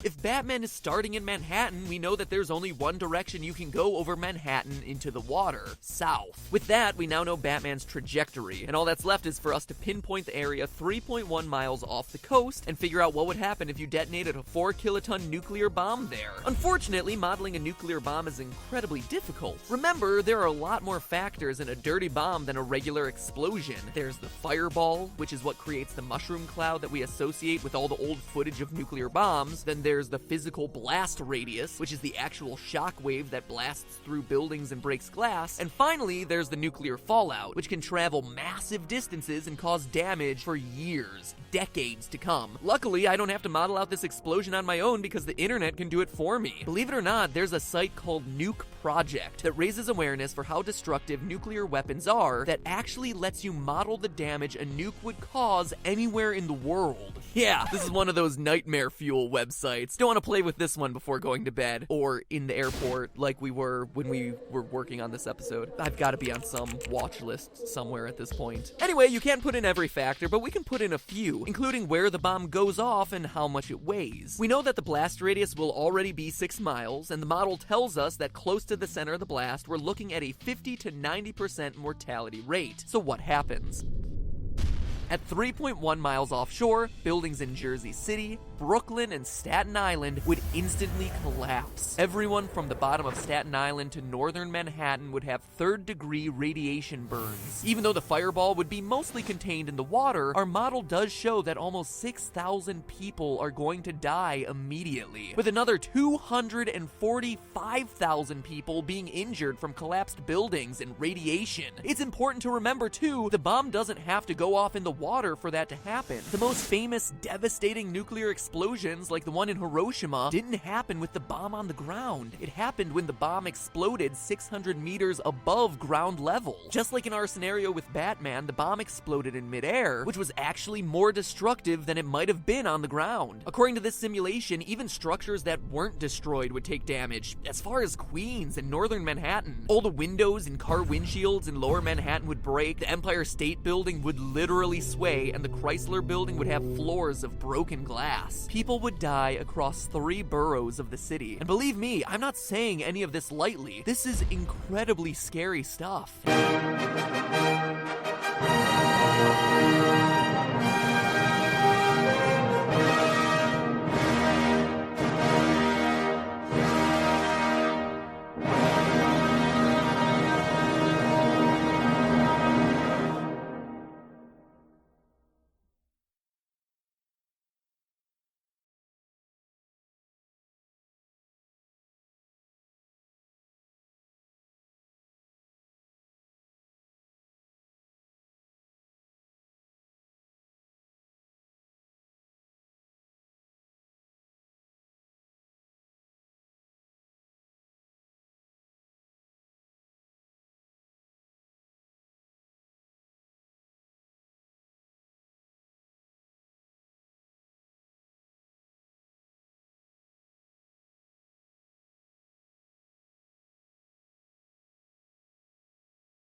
If Batman is starting in Manhattan, we know that there's only one direction you can go over Manhattan into the water: south. With that, we now know Batman's trajectory, and all that's left is for us to pinpoint the area 3.1 miles off the coast and figure out what would happen if you detonated a 4-kiloton nuclear bomb there. Unfortunately, modeling a nuclear bomb is incredibly difficult. Remember, there are a lot more factors in a dirty bomb than a regular explosion. There's the fireball, which is what creates the mushroom cloud that we associate with all the old footage of nuclear bombs. Then there's the physical blast radius, which is the actual shock wave that blasts through buildings and breaks glass. And finally, there's the nuclear fallout, which can travel massive distances and cause damage for years, decades to come. Luckily, I don't have to model out this explosion on my own because the internet can do it for me. Believe it or not, there's a site called Nuke Project that raises awareness for how destructive nuclear weapons are, that actually lets you model the damage a nuke would cause anywhere in the world. Yeah, this is one of those nightmare fuel websites. Don't want to play with this one before going to bed, or in the airport like we were when we were working on this episode. I've got to be on some watch list somewhere at this point. Anyway, you can't put in every factor, but we can put in a few, including where the bomb goes off and how much it weighs. We know that the blast radius will already be 6 miles, and the model tells us that close to the center of the blast, we're looking at a 50 to 90% mortality rate. So what happens? At 3.1 miles offshore, buildings in Jersey City, Brooklyn, and Staten Island would instantly collapse. Everyone from the bottom of Staten Island to northern Manhattan would have third-degree radiation burns. Even though the fireball would be mostly contained in the water, our model does show that almost 6,000 people are going to die immediately, with another 245,000 people being injured from collapsed buildings and radiation. It's important to remember, too, the bomb doesn't have to go off in the water for that to happen. The most famous devastating nuclear explosions, like the one in Hiroshima, didn't happen with the bomb on the ground. It happened when the bomb exploded 600 meters above ground level. Just like in our scenario with Batman, the bomb exploded in midair, which was actually more destructive than it might have been on the ground. According to this simulation, even structures that weren't destroyed would take damage. As far as Queens and northern Manhattan, all the windows and car windshields in lower Manhattan would break, the Empire State Building would literally sway, and the Chrysler Building would have floors of broken glass. People would die across 3 boroughs of the city. And believe me, I'm not saying any of this lightly. This is incredibly scary stuff.